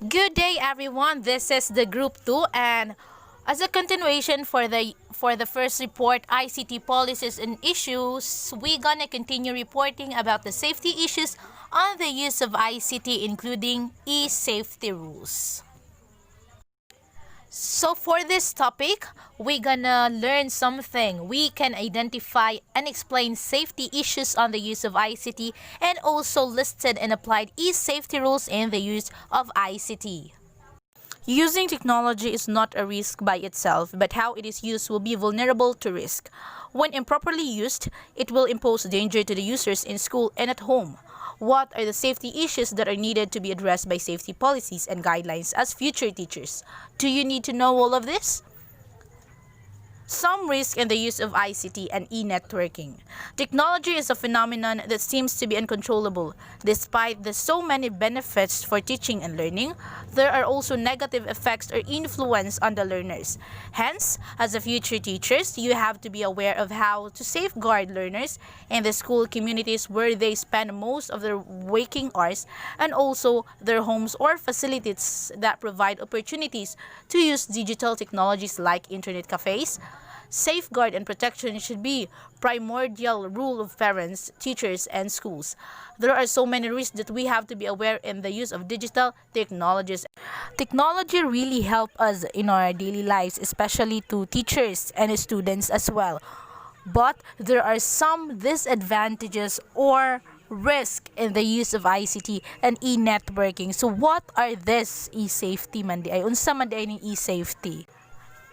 Good day everyone. This is the group 2 and as a continuation for the first report ICT policies and issues, we gonna continue reporting about the safety issues on the use of ICT including e-safety rules. So for this topic, we gonna learn something. We can identify and explain safety issues on the use of ICT and also listed and applied e-safety rules in the use of ICT. Using technology is not a risk by itself, but how it is used will be vulnerable to risk. When improperly used, it will impose danger to the users in school and at home. What are the safety issues that are needed to be addressed by safety policies and guidelines as future teachers? Do you need to know all of this? Some risk in the use of ICT and e-networking. Technology is a phenomenon that seems to be uncontrollable. Despite the so many benefits for teaching and learning, there are also negative effects or influence on the learners. Hence, as a future teachers, you have to be aware of how to safeguard learners in the school communities where they spend most of their waking hours and also their homes or facilities that provide opportunities to use digital technologies like internet cafes. Safeguard and protection should be primordial rule of parents, teachers, and schools. There are so many risks that we have to be aware in the use of digital technologies. Technology really help us in our daily lives, especially to teachers and students as well. But there are some disadvantages or risk in the use of ICT and e-networking. So what are this e-safety man di ay? Unsa man di ay ning e-safety?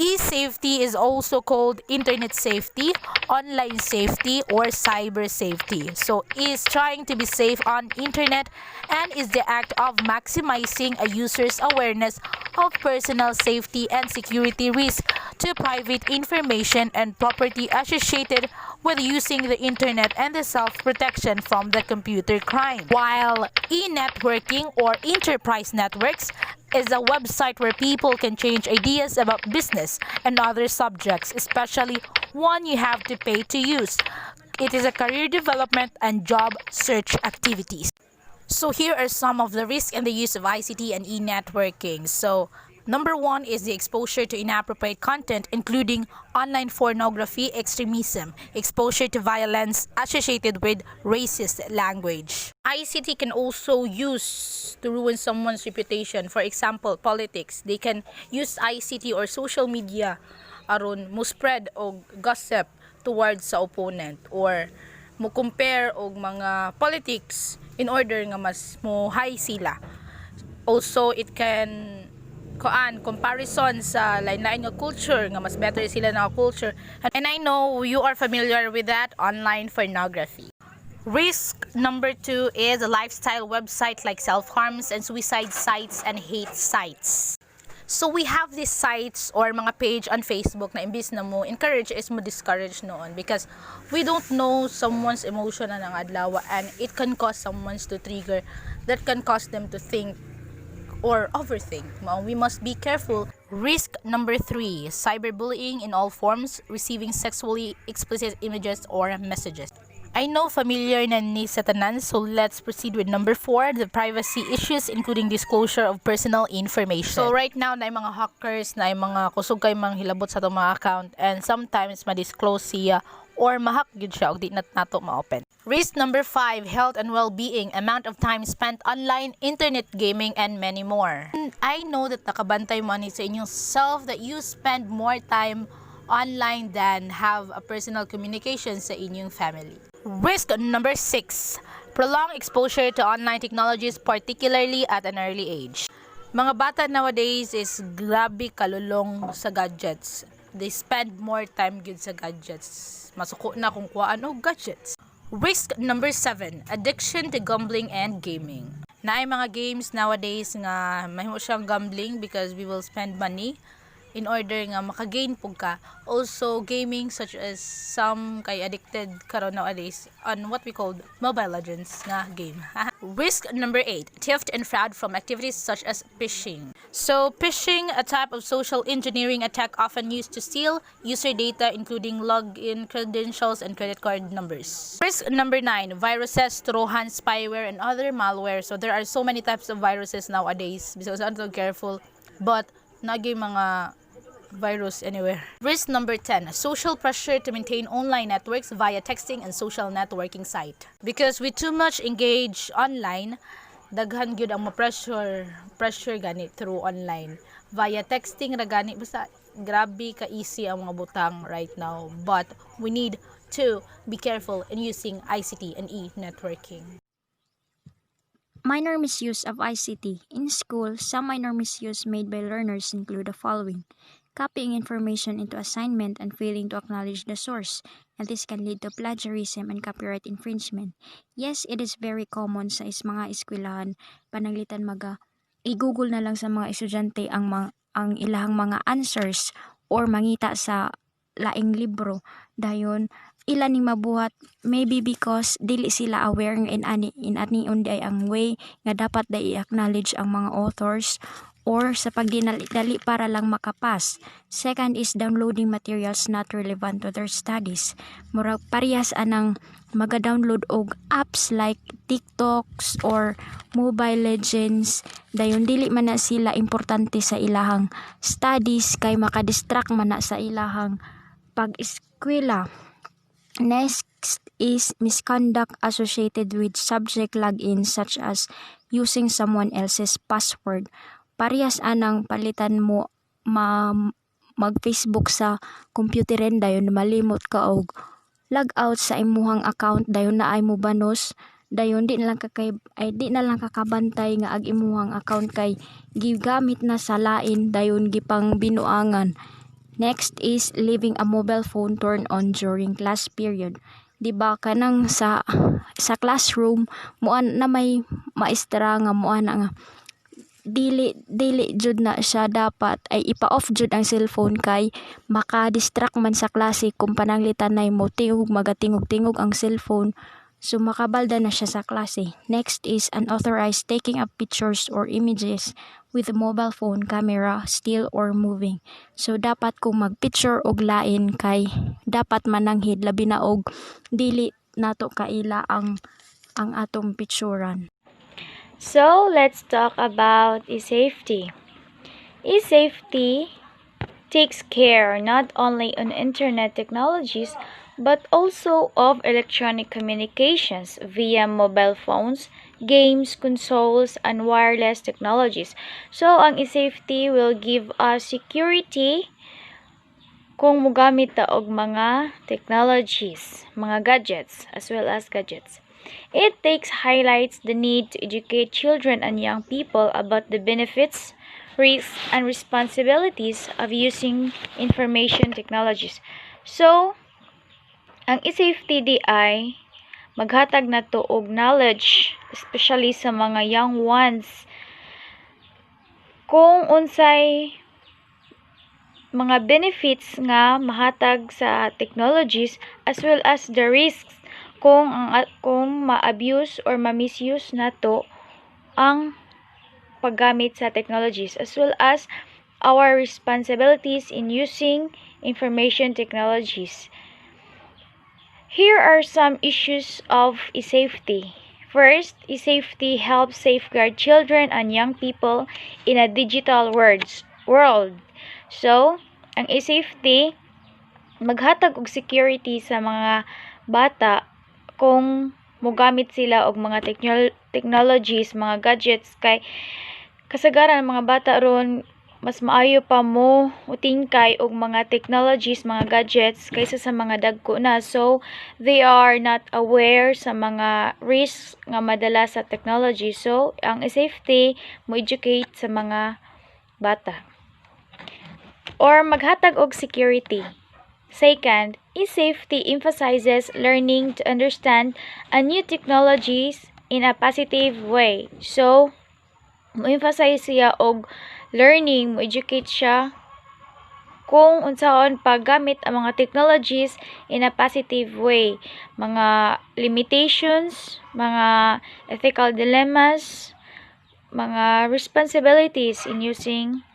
E-safety is also called internet safety, online safety, or cyber safety. So is trying to be safe on internet and is the act of maximizing a user's awareness of personal safety and security risk to private information and property associated with using the internet and the self-protection from the computer crime. While e-networking or enterprise networks is a website where people can change ideas about business and other subjects, especially one you have to pay to use. It is a career development and job search activities. So here are some of the risks in the use of ICT and e-networking. So number one is the exposure to inappropriate content, including online pornography, extremism, exposure to violence associated with racist language. ICT can also use to ruin someone's reputation. For example, politics. They can use ICT or social media aron mo spread og gossip towards sa opponent or mo compare og mga politics in order nga mas mo high sila. Also, it can comparison sa lain-lain nga culture nga mas better sila na culture, and I know you are familiar with that, online pornography. Risk number 2 is a lifestyle website like self-harms and suicide sites and hate sites. So we have these sites or mga page on Facebook na imbis na mo encourage is mo discourage noon because we don't know someone's emotion na ng adlaw and it can cause someone's to trigger that can cause them to think or overthink. We must be careful. Risk number 3, cyberbullying in all forms, receiving sexually explicit images or messages. I know familiar na ni sa tanan, so let's proceed with number 4, the privacy issues including disclosure of personal information. So right now, na mga hackers, na mga kusog kay mga hilabot sa itong mga account and sometimes ma-disclose siya or mahack yun siya o di nato ma-open. Risk number 5, health and well-being, amount of time spent online, internet gaming, and many more. And I know that nakabantay mo ni sa inyong self that you spend more time online than have a personal communication sa inyong family. Risk number 6, prolonged exposure to online technologies, particularly at an early age. Mga bata nowadays is grabe kalulong sa gadgets. They spend more time good sa gadgets. Masuko na kung kuhaan og gadgets. Risk number 7, addiction to gambling and gaming. Naay mga games nowadays nga mahimo siyang gambling because we will spend money in order nga makagain pug ka. Also gaming such as some kay addicted karon nowadays on what we call Mobile Legends nga game. Risk number 8, theft and fraud from activities such as phishing. So phishing, a type of social engineering attack often used to steal user data including login credentials and credit card numbers. Risk number 9, viruses, trojan, spyware and other malware. So there are so many types of viruses nowadays. Because I'm so careful, but nagay mga virus anywhere. Risk number 10, social pressure to maintain online networks via texting and social networking site. Because we too much engage online, daghan gyud ang pressure gani through online. Via texting ra gani, basta grabe ka easy ang mga butang right now. But we need to be careful in using ICT and e-networking. Minor misuse of ICT. In school, some minor misuse made by learners include the following: copying information into assignment and failing to acknowledge the source, and this can lead to plagiarism and copyright infringement. Yes, it is very common sa mga eskwelahan, panaglitan i-google na lang sa mga estudyante ang ilahang mga answers or mangita sa laing libro. Dayon ilan ning mabuhat, maybe because dili sila aware nga in ani unday ang way nga dapat i-acknowledge ang mga authors, or sa pagdinali para lang makapas. Second is downloading materials not relevant to their studies. Murag parehas anang maga-download og apps like TikToks or Mobile Legends, dayon dili man na sila importante sa ilahang studies kay makadistract man na sa ilahang pag-eskwela. Next is misconduct associated with subject logins such as using someone else's password. Parehas anang palitan mo mag-Facebook sa computerin, dayon malimot ka og log out sa imuhang account, dayon naay mo banos, dayon di na lang kakabantay nga ag imuhang account kay gigamit na sa lain, dayon gipang binuangan. Next is leaving a mobile phone turned on during class period. Diba kanang sa classroom muan na may maestra nga muan nga dili jud na siya dapat ay ipa-off jud ang cellphone kay maka-distract man sa klase kung pananglitan nay mo magatingog-tingog ang cellphone, so makabalda na siya sa klase. Next is unauthorized taking of pictures or images with a mobile phone camera still or moving. So dapat kung mag-picture og lain kay dapat mananghid labi na og dili nato kaila ang atong picturean. So let's talk about e-safety. E-safety takes care not only on internet technologies but also of electronic communications via mobile phones, games, consoles, and wireless technologies. So, ang e-safety will give us security kung mugamit ta og mga technologies, mga gadgets, as well as gadgets. It highlights the need to educate children and young people about the benefits, risks, and responsibilities of using information technologies. So, ang e-safety di ay maghatag na to og knowledge, especially sa mga young ones, kung unsay mga benefits nga mahatag sa technologies as well as the risks kung ma-abuse or ma-misuse nato ang paggamit sa technologies, as well as our responsibilities in using information technologies. Here are some issues of e-safety. First, e-safety helps safeguard children and young people in a digital world. So, ang e-safety maghatag og security sa mga bata kung mogamit sila og mga technologies, mga gadgets, kay kasagaran mga bata ron mas maayo pa mo utingkay og mga technologies, mga gadgets kaysa sa mga dagko na. So they are not aware sa mga risks nga madala sa technology. So ang safety mo educate sa mga bata or maghatag og security. Second, e-safety emphasizes learning to understand a new technologies in a positive way. So mo-emphasize siya og learning, mo-educate siya kung unsaon paggamit ang mga technologies in a positive way. Mga limitations, mga ethical dilemmas, mga responsibilities in using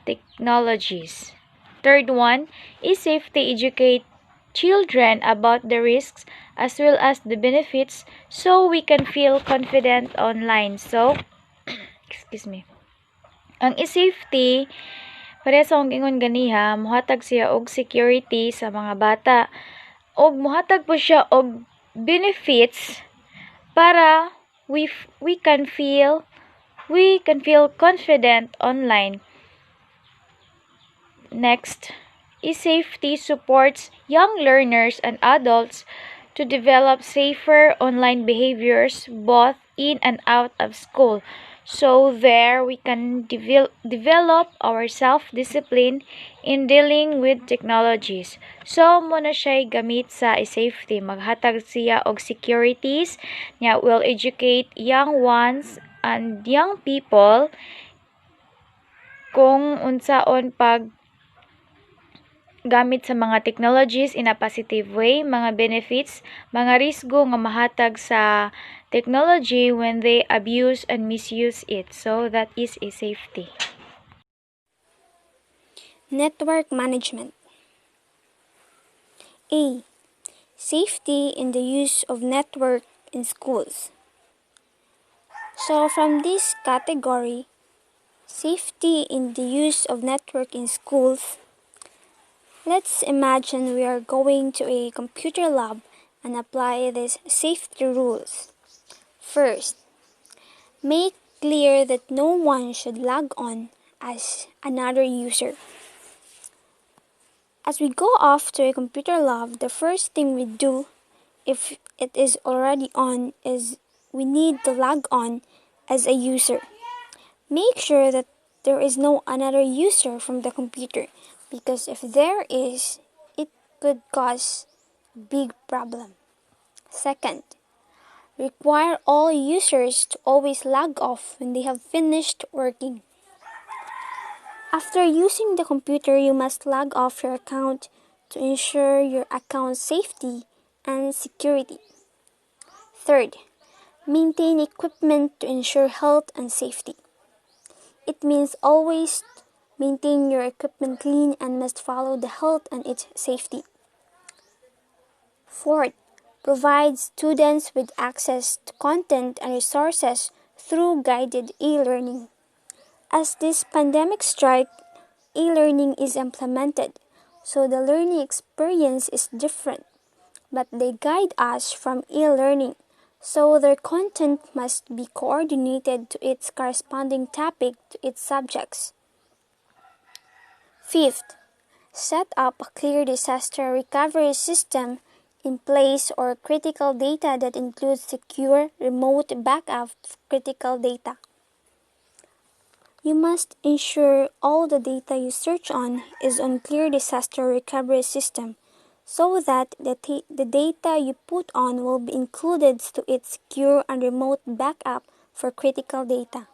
technologies. Third one is safety. Educate children about the risks as well as the benefits so we can feel confident online. So, excuse me. Ang safety, pareha sa akong ingon ganiha, muhatag siya og security sa mga bata. Og muhatag po siya og benefits para we can feel confident online. Next, eSafety supports young learners and adults to develop safer online behaviors both in and out of school. So there we can develop our self-discipline in dealing with technologies. So mo na siya gamit sa eSafety. Maghatag siya og securities nya will educate young ones and young people kung unsaon pag gamit sa mga technologies in a positive way, mga benefits, mga risgo nga mahatag sa technology when they abuse and misuse it. So that is a safety. Network management. A. Safety in the use of network in schools. So from this category, safety in the use of network in schools, let's imagine we are going to a computer lab and apply these safety rules. First, make clear that no one should log on as another user. As we go off to a computer lab, the first thing we do, if it is already on, is we need to log on as a user. Make sure that there is no another user from the computer, because if there is, it could cause a big problem. Second, require all users to always log off when they have finished working. After using the computer, you must log off your account to ensure your account's safety and security. Third, maintain equipment to ensure health and safety. It means always maintain your equipment clean and must follow the health and its safety. Fourth, provide students with access to content and resources through guided e-learning. As this pandemic strike, e-learning is implemented, so the learning experience is different, but they guide us from e-learning, so their content must be coordinated to its corresponding topic to its subjects. Fifth, set up a clear disaster recovery system in place or critical data that includes secure remote backup of critical data. You must ensure all the data you search on is on clear disaster recovery system so that the data you put on will be included to its secure and remote backup for critical data.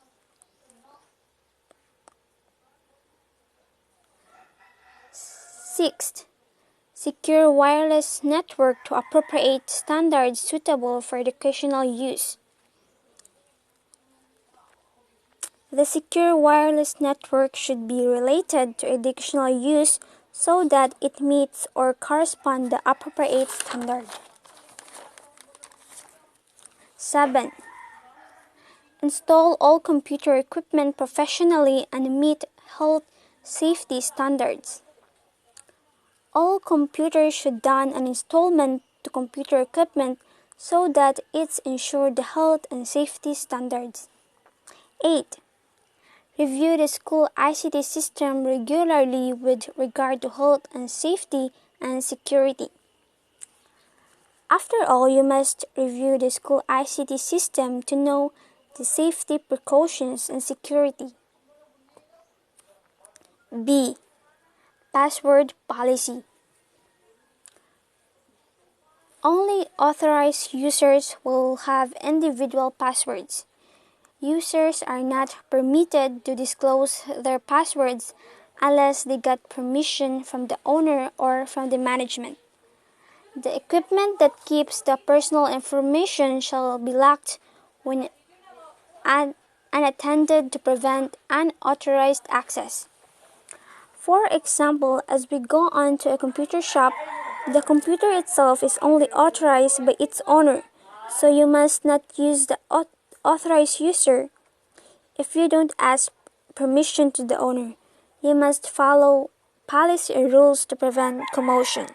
Sixth, secure wireless network to appropriate standards suitable for educational use. The secure wireless network should be related to educational use so that it meets or corresponds the appropriate standard. 7. Install all computer equipment professionally and meet health safety standards. All computers should done an installment to computer equipment so that it's ensured the health and safety standards. 8. Review the school ICT system regularly with regard to health and safety and security. After all, you must review the school ICT system to know the safety precautions and security. B. Password policy. Only authorized users will have individual passwords. Users are not permitted to disclose their passwords unless they got permission from the owner or from the management. The equipment that keeps the personal information shall be locked when unattended to prevent unauthorized access. For example, as we go on to a computer shop, the computer itself is only authorized by its owner, so you must not use the authorized user if you don't ask permission to the owner. You must follow policy and rules to prevent commotion.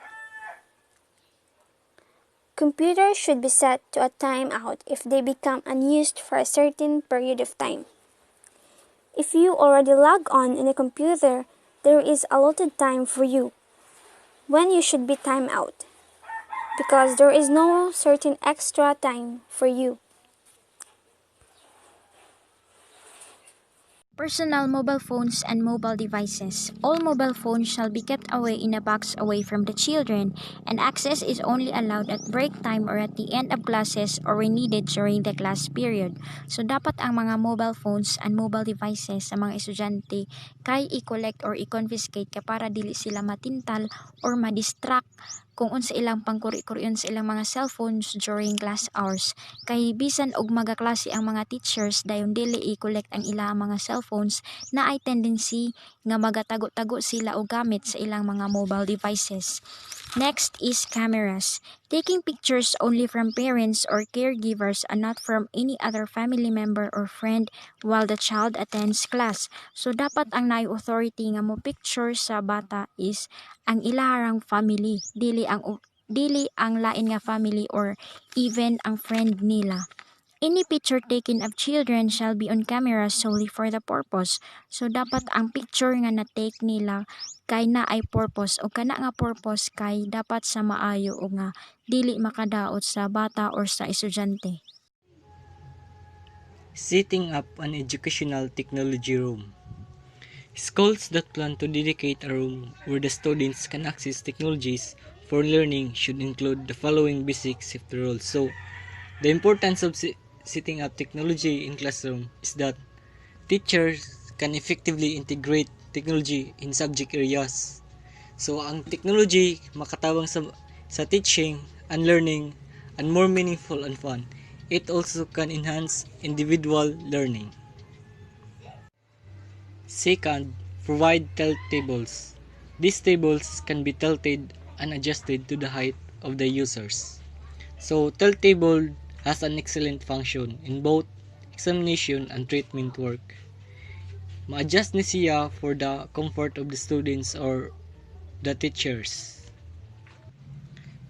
Computers should be set to a timeout if they become unused for a certain period of time. If you already log on in a computer, there is allotted time for you when you should be timed out, because there is no certain extra time for you. Personal mobile phones and mobile devices. All mobile phones shall be kept away in a box away from the children, and access is only allowed at break time or at the end of classes or when needed during the class period. So dapat ang mga mobile phones and mobile devices sa mga estudyante kay i-collect or i-confiscate ka para dili sila matintal or ma-distract kung unsa ilang pangkuri-kurion sa ilang mga cellphones during class hours. Kay bisan og magaklase ang mga teachers dayon dili i-collect ang ilang mga cellphones na ay tendency nga magatago-tago sila og gamit sa ilang mga mobile devices. Next is cameras. Taking pictures only from parents or caregivers and not from any other family member or friend while the child attends class. So dapat ang naay authority nga mo picture sa bata is ang ilarang family, dili ang lain nga family or even ang friend nila. Any picture taken of children shall be on camera solely for the purpose. So dapat ang picture nga na-take nila kay na ay purpose o kana nga purpose kay dapat sa maayo o nga dili makadaot sa bata or sa estudyante. Setting up an educational technology room. Schools that plan to dedicate a room where the students can access technologies for learning should include the following basic safety rules. So, the importance of setting up technology in classroom is that teachers can effectively integrate technology in subject areas. So, ang technology makatawang sa teaching and learning and more meaningful and fun. It also can enhance individual learning. Second, provide tilt tables. These tables can be tilted and adjusted to the height of the users. So, tilt table has an excellent function in both examination and treatment work. Ma-adjust ni siya for the comfort of the students or the teachers.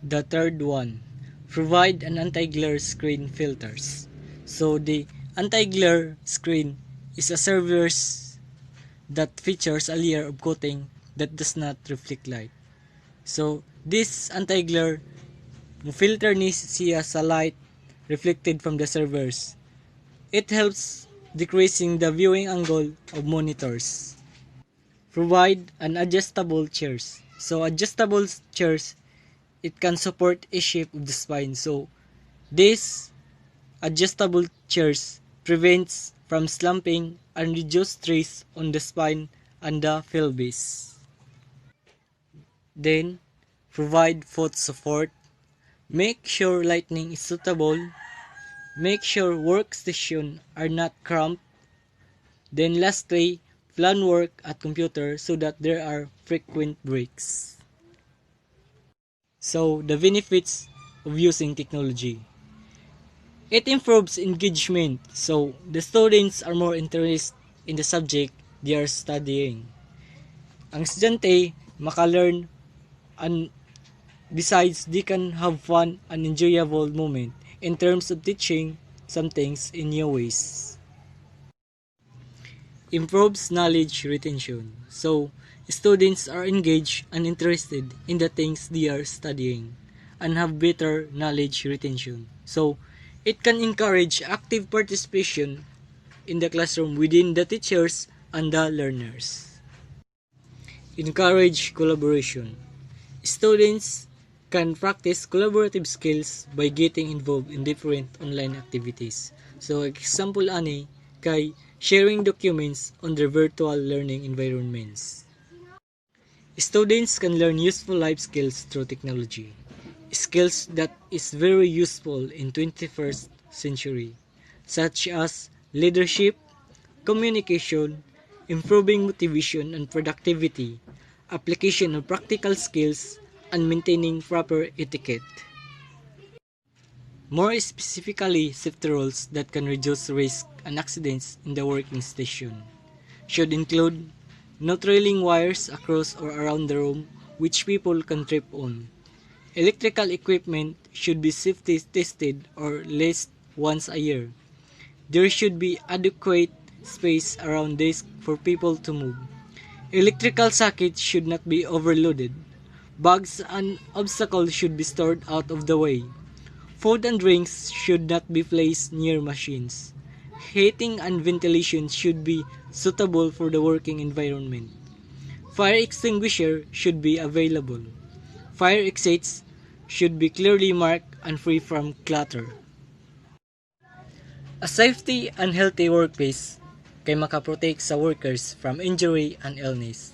The third one, provide an anti-glare screen filters. So, the anti-glare screen is a surface that features a layer of coating that does not reflect light. So, this anti-glare filter ni siya sa light reflected from the servers. It helps decreasing the viewing angle of monitors. Provide an adjustable chairs. So, adjustable chairs, it can support a shape of the spine. So, this adjustable chairs prevents from slumping and reduce stress on the spine and the pelvis. Then, provide foot support. Make sure lighting is suitable. Make sure workstation are not cramped. Then lastly, plan work at computer so that there are frequent breaks. So, the benefits of using technology. It improves engagement, so the students are more interested in the subject they are studying. Ang estudyante maka-learn and besides they can have fun and enjoyable moment in terms of teaching some things in new ways. Improves knowledge retention. So, students are engaged and interested in the things they are studying and have better knowledge retention. So, it can encourage active participation in the classroom within the teachers and the learners. Encourage collaboration. Students can practice collaborative skills by getting involved in different online activities. So, example ani kay sharing documents on their virtual learning environments. Students can learn useful life skills through technology, skills that is very useful in 21st century, such as leadership, communication, improving motivation and productivity, application of practical skills, and maintaining proper etiquette. More specifically, safety rules that can reduce risk and accidents in the working station should include no trailing wires across or around the room which people can trip on. Electrical equipment should be safety tested or least once a year. There should be adequate space around desks for people to move. Electrical sockets should not be overloaded. Bugs and obstacles should be stored out of the way. Food and drinks should not be placed near machines. Heating and ventilation should be suitable for the working environment. Fire extinguisher should be available. Fire exits should be clearly marked and free from clutter. A safety and healthy workplace can makaprotect sa workers from injury and illness.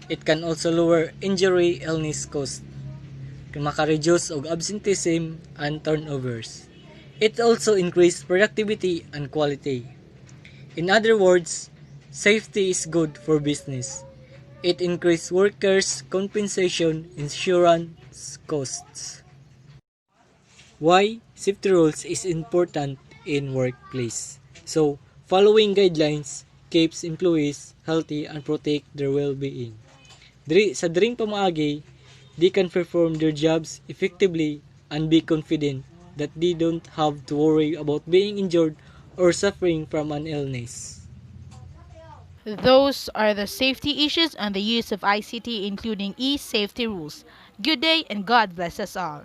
It can also lower injury illness cost. Can makareduce og absenteeism and turnovers. It also increase productivity and quality. In other words, safety is good for business. It increases workers' compensation insurance costs. Why safety rules is important in workplace? So, following guidelines keeps employees healthy and protect their well-being. Sa diring pamaagi, they can perform their jobs effectively and be confident that they don't have to worry about being injured or suffering from an illness. Those are the safety issues and the use of ICT, including e-safety rules. Good day and God bless us all.